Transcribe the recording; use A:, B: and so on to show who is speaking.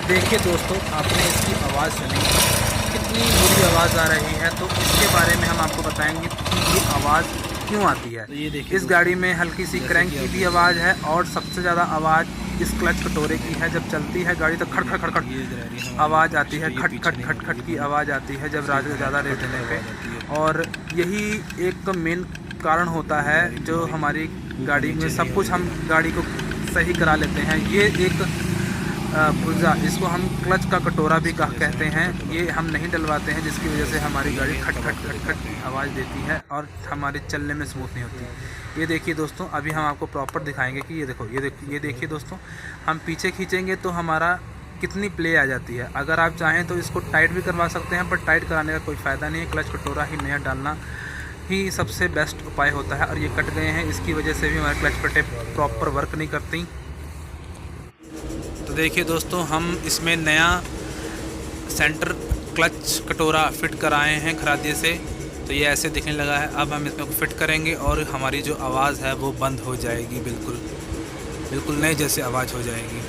A: देखिए दोस्तों, आपने इसकी आवाज़ सुनी, कितनी बुरी आवाज़ आ रही है। तो इसके बारे में हम आपको बताएंगे कि ये आवाज़ क्यों आती है।
B: तो ये देखिए
A: इस गाड़ी में हल्की सी क्रैंक की भी आवाज़ है और सबसे ज़्यादा आवाज़ इस क्लच कटोरे की है। जब चलती है गाड़ी तो खड़ खड़ खड़ खड़ आवाज़ आती है, खट खट खट खट की आवाज़ आती है जब ज़्यादा रेस देने पे। और यही एक मेन कारण होता है जो हमारी गाड़ी में सब कुछ हम गाड़ी को सही करा लेते हैं। ये एक पुर्जा, जिसको हम क्लच का कटोरा भी कहते हैं, ये हम नहीं डलवाते हैं, जिसकी वजह से हमारी गाड़ी खट खट खट खट आवाज़ देती है और हमारे चलने में स्मूथ नहीं होती। ये देखिए दोस्तों, अभी हम आपको प्रॉपर दिखाएंगे कि ये देखिए दोस्तों, हम पीछे खींचेंगे तो हमारा कितनी प्ले आ जाती है। अगर आप चाहें तो इसको टाइट भी करवा सकते हैं, पर टाइट कराने का कोई फ़ायदा नहीं है। क्लच कटोरा ही नया डालना ही सबसे बेस्ट उपाय होता है। और ये कट गए हैं, इसकी वजह से भी हमारे क्लच प्लेटें प्रॉपर वर्क नहीं करती। तो देखिए दोस्तों, हम इसमें नया सेंटर क्लच कटोरा फिट कराए हैं खरादिए से। तो ये ऐसे दिखने लगा है। अब हम इसमें फिट करेंगे और हमारी जो आवाज़ है वो बंद हो जाएगी, बिल्कुल नए जैसे आवाज़ हो जाएगी।